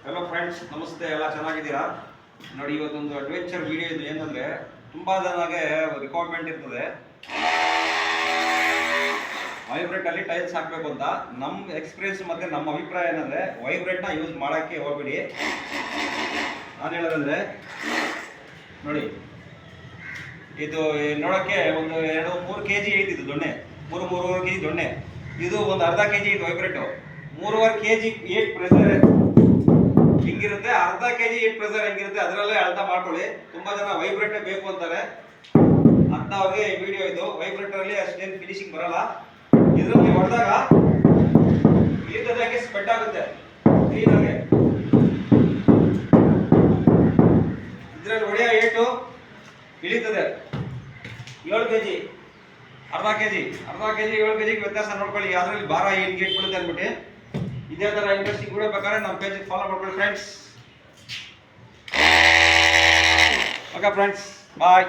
Hello friends, ನಮಸ್ತೆ. ಎಲ್ಲ ಚೆನ್ನಾಗಿದ್ದೀರಾ? ನೋಡಿ, ಇವತ್ತೊಂದು ಅಡ್ವೆಂಚರ್ ವಿಡಿಯೋ ಇದು. ಏನಂದರೆ, ತುಂಬ ಜನಗೆ ರಿಕ್ವೈರ್ಮೆಂಟ್ ಇರ್ತದೆ ವೈಬ್ರೇಟಲ್ಲಿ ಟೈಲ್ಸ್ ಹಾಕಬೇಕು ಅಂತ. ನಮ್ಮ ಎಕ್ಸ್ಪೀರಿಯನ್ಸ್ ಮತ್ತು ನಮ್ಮ ಅಭಿಪ್ರಾಯ ಏನಂದರೆ, ವೈಬ್ರೇಟ್ನ ಯೂಸ್ ಮಾಡೋಕ್ಕೆ ಹೋಗ್ಬಿಡಿ. ನಾನು ಹೇಳೋದಂದರೆ, ನೋಡಿ, ಇದು ನೋಡೋಕ್ಕೆ ಒಂದು 2-3 kg ಐತಿದ್ದು ದೊಣ್ಣೆ, 3-3.5 kg ದೊಣ್ಣೆ. ಇದು ಒಂದು ಅರ್ಧ kg ಇದು ವೈಬ್ರೇಟು. 3.5 kg ಏಟ್ ಪ್ರೆಸರ್ ಹಿಂಗಿರುತ್ತೆ, ಅರ್ಧ kg ಏಟ್ ಪ್ರೆಸರ್ ಹೆಂಗಿರುತ್ತೆ ಅದರಲ್ಲೇ ಅರ್ಥ ಮಾಡ್ಕೊಳ್ಳಿ. ತುಂಬ ಜನ ವೈಬ್ರೇಟೇ ಬೇಕು ಅಂತಾರೆ, ಅಂಥವ್ರಿಗೆ ಈ ವಿಡಿಯೋ ಇದು. ವೈಬ್ರೇಟರಲ್ಲಿ ಅಷ್ಟೇನು ಫಿನಿಶಿಂಗ್ ಬರಲ್ಲ. ಇದರಲ್ಲಿ ಹೊಡೆದಾಗ ಇಳಿತದಾಗೆ ಸ್ಪೆಡ್ ಆಗುತ್ತೆ ಕ್ಲೀನಾಗೆ. ಇದರಲ್ಲಿ ಹೊಡೆಯೋ ಏಟು ಇಳಿತದೆ 7 kg, ಅರ್ಧ kg 7 kg ವ್ಯತ್ಯಾಸ ನೋಡ್ಕೊಳ್ಳಿ. ಅದರಲ್ಲಿ ಭಾರ ಏನು ಗೇಟ್ ಬೀಳುತ್ತೆ ಅಂದ್ಬಿಟ್ಟು. ಇದೇ ಥರ ಇಂಟ್ರೆಸ್ಟಿಂಗ್ ವಿಡಿಯೋ ಬೇಕಾದ್ರೆ ನಮ್ಮ ಪೇಜಿಗೆ ಫಾಲೋ ಮಾಡ್ಕೊಳ್ಳಿ ಫ್ರೆಂಡ್ಸ್. ಓಕೆ ಫ್ರೆಂಡ್ಸ್, ಬಾಯ್.